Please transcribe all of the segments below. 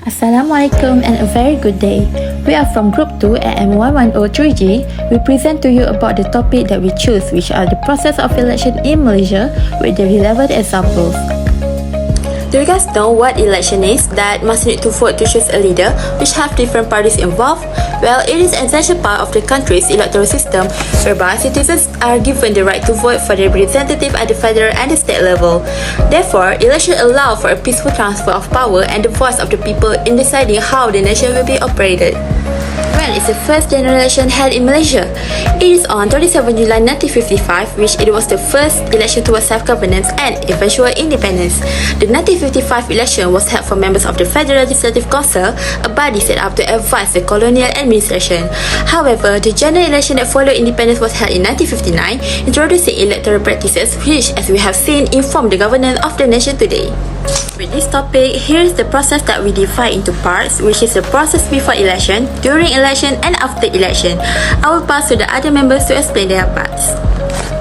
Assalamualaikum and a very good day. We are from Group 2 at M1103G. We present to you about the topic that we choose, which are the process of election in Malaysia with the relevant examples. Do you guys know what election is? That must need to vote to choose a leader, which have different parties involved? Well, it is an essential part of the country's electoral system, whereby citizens are given the right to vote for their representative at the federal and the state level. Therefore, election allow for a peaceful transfer of power and the voice of the people in deciding how the nation will be operated. Well, it's the first general election held in Malaysia. It is on 27 July 1955, which it was the first election towards self-governance and eventual independence. The 1955 election was held for members of the Federal Legislative Council, a body set up to advise the colonial administration. However, the general election that followed independence was held in 1959, introducing electoral practices which, as we have seen, inform the governance of the nation today. With this topic, here is the process that we divide into parts, which is the process before election, during election and after election. I will pass to the other members to explain their parts.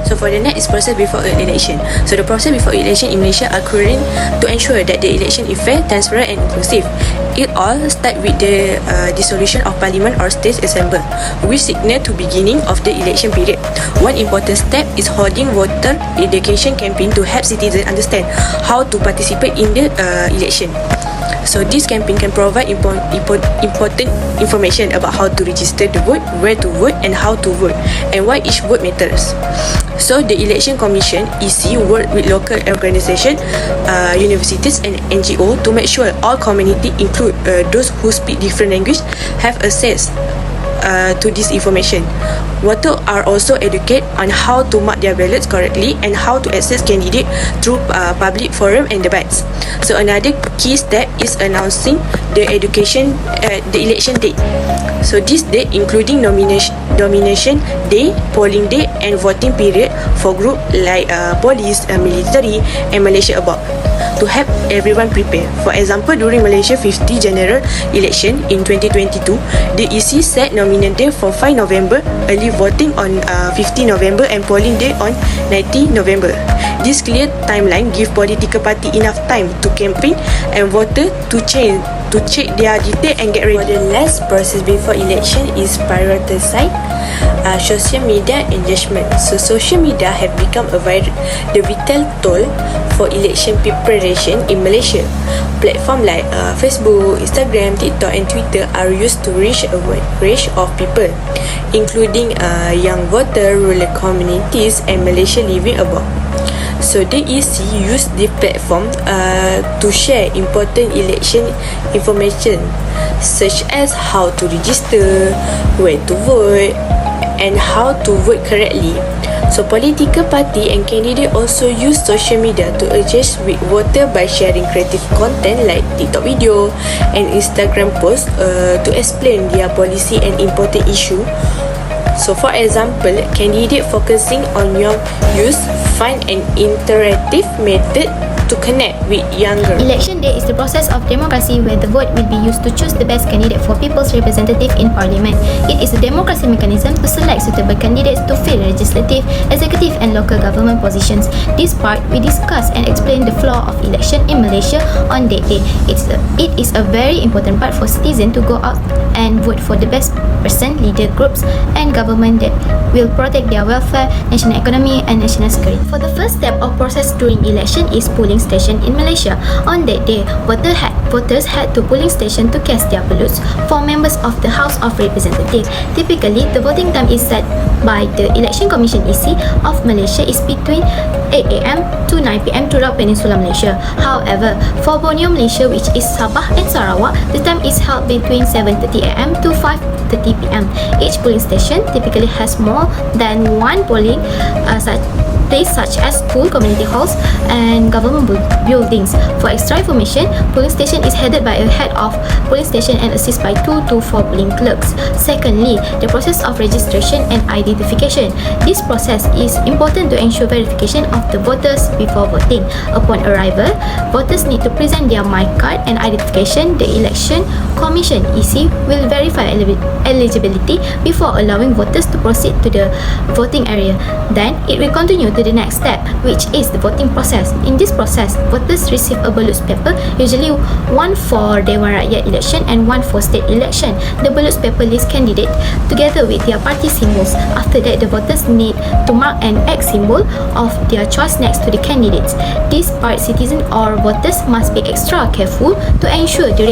So for the next is process before election. So the process before election in Malaysia are occurring to ensure that the election is fair, transparent and inclusive. It all start with the dissolution of Parliament or State Assembly, which signal to beginning of the election period. One important step is holding voter education campaign to help citizens understand how to participate in the election. So this campaign can provide important information about how to register the vote, where to vote and how to vote, and why each vote matters. So the Election Commission (EC) work with local organisations, universities and NGO to make sure all community, include those who speak different language, have access to this information. Voters are also educated on how to mark their ballots correctly and how to access candidate through public forum and debates. So another key step is announcing the election date. So this date including nomination day, polling day and voting period for group like police, military and Malaysia abroad, to help everyone prepare. For example, during Malaysia 50 general election in 2022, the EC set nomination day for 5 November, early voting on 15 November and polling day on 19 November. This clear timeline give political party enough time to campaign and voter to check their detail and get ready. For the last process before election is prioritize social media engagement. So social media have become the vital tool for election preparation in Malaysia. Platforms like Facebook, Instagram, TikTok and Twitter are used to reach a wide range of people, including young voters, rural communities and Malaysia living abroad. So the EC use the platform to share important election information such as how to register, where to vote and how to vote correctly. So political party and candidate also use social media to engage with voter by sharing creative content like TikTok video and Instagram posts to explain their policy and important issue. So for example, candidate focusing on your use find an interactive method to connect with younger. Election day is the process of democracy where the vote will be used to choose the best candidate for people's representative in parliament. It is a democracy mechanism to select suitable candidates to fill legislative, executive and local government positions. This part we discuss and explain the flaw of election in Malaysia on that day. It is a very important part for citizens to go out and vote for the best person, leader, groups and government that will protect their welfare, national economy and national security. For the first step of process during election is polling station in Malaysia. On that day, voters head to polling station to cast their ballots for members of the House of Representatives. Typically, the voting time is set by the Election Commission (EC) of Malaysia is between 8 AM to 9 PM throughout Peninsular Malaysia. However, for Borneo, Malaysia, which is Sabah and Sarawak, the time is held between 7:30 AM to 5:30 PM. Each polling station typically has more than one polling place such as school, community halls and government buildings. For extra information, polling station is headed by a head of polling station and assisted by 2 to 4 polling clerks. Secondly, the process of registration and identification. This process is important to ensure verification of the voters before voting. Upon arrival, voters need to present their My card and identification. The Election Commission (EC) will verify eligibility before allowing voters to proceed to the voting area. Then, it will continue to the next step, which is the voting process. In this process, voters receive a ballot paper, usually one for Dewan Rakyat election and one for state election. The ballot paper lists candidate together with their party symbols. After that, the voters need to mark an X symbol of their choice next to the candidates. This part, citizens or voters must be extra careful to ensure the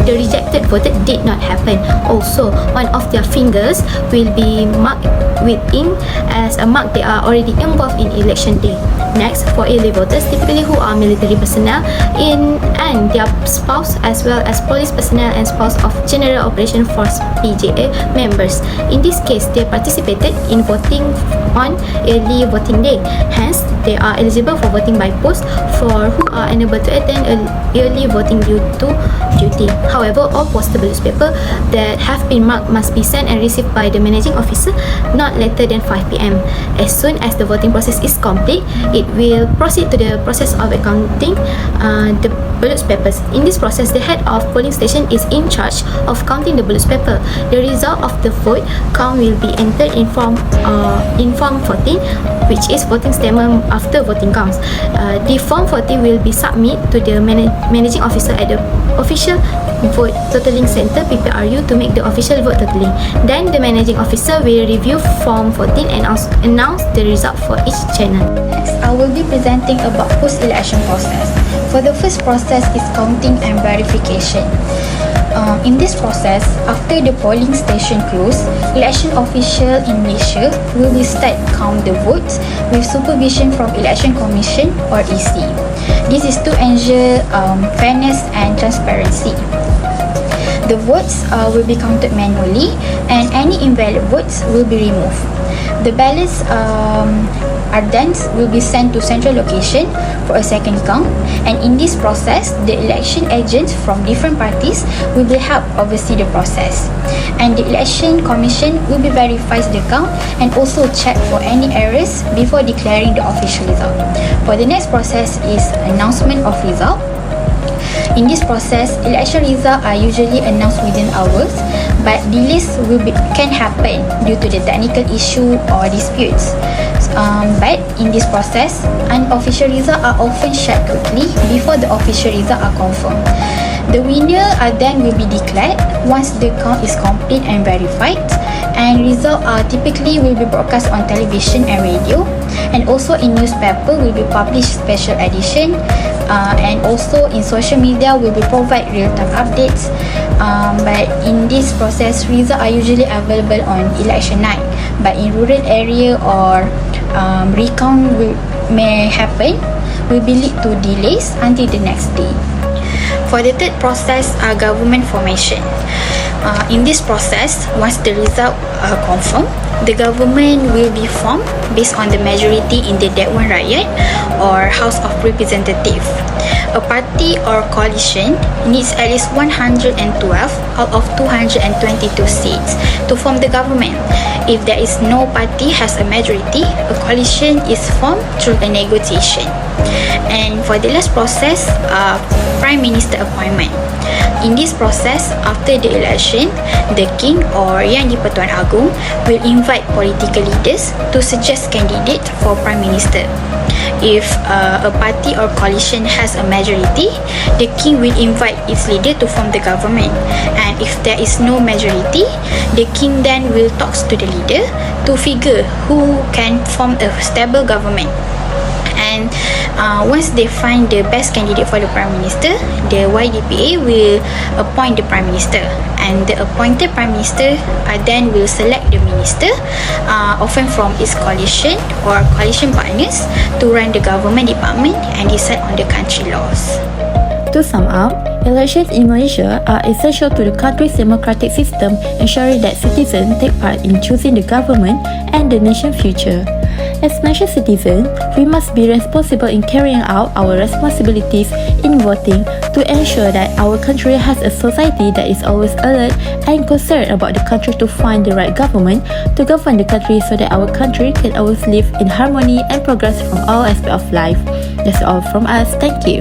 rejected vote did not happen. Also, one of their fingers will be marked with ink as a mark they are already involved in election day. Next, for early voters, typically who are military personnel and their spouse, as well as police personnel and spouse of General Operation Force (PJA) members. In this case, they participated in voting on early voting day. Hence, they are eligible for voting by post for who are unable to attend early voting due to duty. However, all postal ballot paper that have been marked must be sent and received by the managing officer not later than 5 p.m. As soon as the voting process is complete, it will proceed to the process of accounting the ballot papers. In this process, the head of polling station is in charge of counting the ballot paper. The result of the vote count will be entered in form 14, which is voting statement after voting counts. The form 40 will be submitted to the managing officer at the official vote totaling center (PPRU) to make the official vote totaling. Then the managing officer will review form 14 and announce the result for each channel. Next, I will be presenting about post-election process. For the first process is counting and verification. In this process, after the polling station close, election official in Malaysia will start count the votes with supervision from Election Commission or EC. This is to ensure fairness and transparency. The votes will be counted manually and any invalid votes will be removed. The ballots will be sent to central location for a second count, and in this process, the election agents from different parties will be helped oversee the process, and the Election Commission will be verifies the count and also check for any errors before declaring the official result. For the next process is announcement of result. In this process, election results are usually announced within hours, but delays can happen due to the technical issue or disputes. But in this process, unofficial results are often shared quickly before the official results are confirmed. The winner then will be declared once the count is complete and verified, and results typically will be broadcast on television and radio, and also in newspaper will be published special edition, and also in social media will be provide real-time updates. But in this process, results are usually available on election night, but in rural area or recount may happen will be lead to delays until the next day. For the third process, government formation. In this process, once the result are confirmed, the government will be formed based on the majority in the Dewan Rakyat or House of Representatives. A party or coalition needs at least 112 out of 222 seats to form the government. If there is no party has a majority, a coalition is formed through a negotiation. And for the last process, Prime Minister appointment. In this process, after the election, the King or Yang di-Pertuan Agong will invite political leaders to suggest candidate for Prime Minister. If a party or coalition has a majority, the King will invite its leader to form the government. And if there is no majority, the King then will talk to the leader to figure who can form a stable government. And once they find the best candidate for the Prime Minister, the YDPA will appoint the Prime Minister, and the appointed Prime Minister then will select the minister, often from its coalition or coalition partners, to run the government department and decide on the country laws. To sum up, elections in Malaysia are essential to the country's democratic system, ensuring that citizens take part in choosing the government and the nation's future. As Malaysian citizens, we must be responsible in carrying out our responsibilities in voting to ensure that our country has a society that is always alert and concerned about the country to find the right government to govern the country so that our country can always live in harmony and progress from all aspects of life. That's all from us. Thank you.